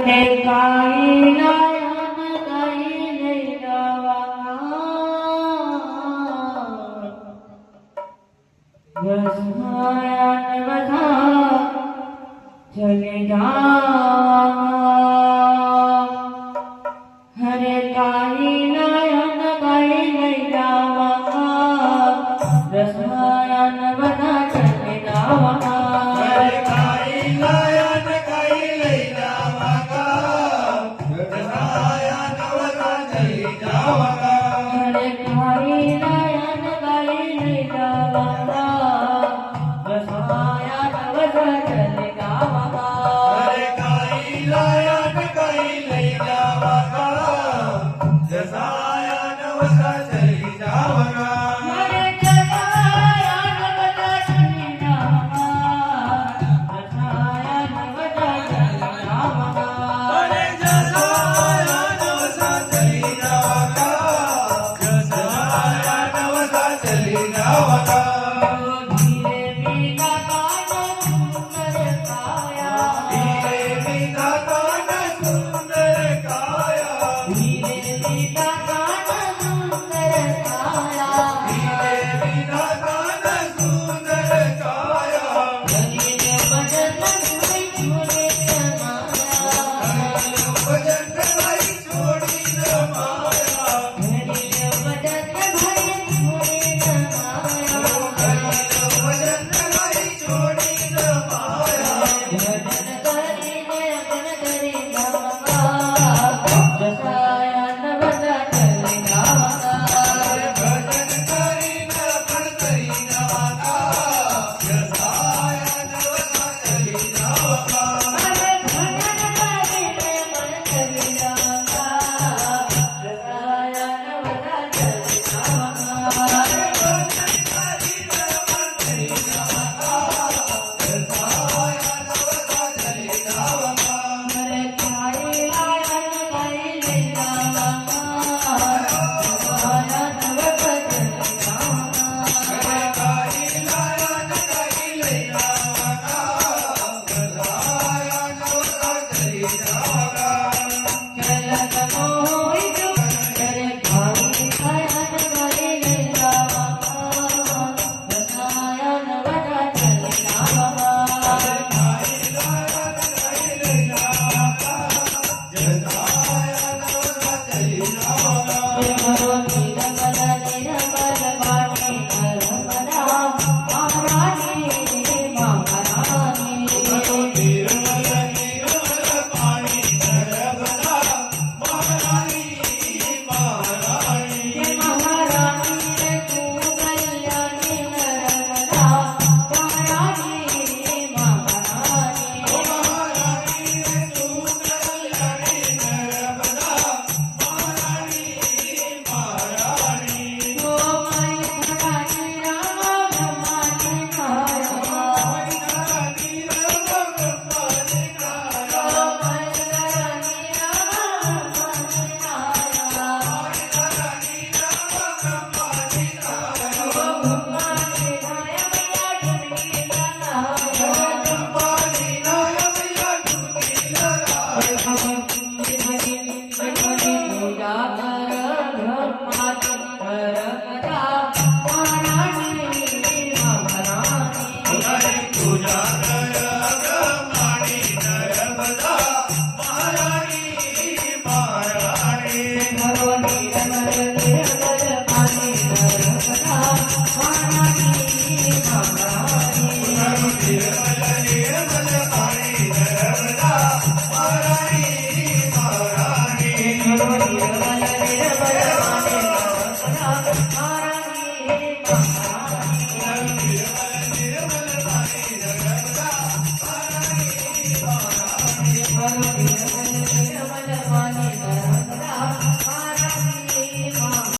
રે કાઈ લાયન કાઈ લઈ જવા રસમાયન બધા ચલે જા હરે કાઈ લાયન કાઈ લઈ જવા રસમાયન બધા ચલે જાવા હરે કાઈ લાયન કાઈ લઈ જાવા રસમાયન બધા ચલી જાવા હરે કાઈ લાયન કાઈ લઈ જવા રસમાયન બધા ચલે જાવા હરે કાઈ લાયન કાઈ લઈ જાવા રસમાયન બધા ચલી જાવા હરે જસાયન બધા ચલે જાવા રસમાયન બધા ચલે જાવા હરે જસાયન વસા ચલી જાવા જસાયન વસા ચલી જાવા ધીરે મીઠા કાન સુંદર કાયા ધીરે મીઠા કાન સુંદર કાયા ધીરે મીઠા કાન સુંદર કાયા ધીરે મીઠા કાન સુંદર કાયા ધીરે ભજન સુઈ છોડે તમારા ભજન ભાઈ છોડી ન માયા ધીરે ભજન ભાઈ છોડે તમારા ભજન ભાઈ છોડી ન માયા ભજન કરીને અગન કરી જાવા જસાયન બધા ચલે જાવા ભજન કરીને પણ કરી નવાતા જસાયન વસા ચલી જાવા હરે ભજન કરીને મન ચલી જાવા જસાયન બધા ચલે જાવા હરે કાઈ લાયન કાઈ લઈ જાવા જસાયન બધા ચલે જાવા ચલત મોઈ જો હરે કાઈ લાયન કાઈ લઈ જાવા જસાયન બધા ચલે જાવા Hare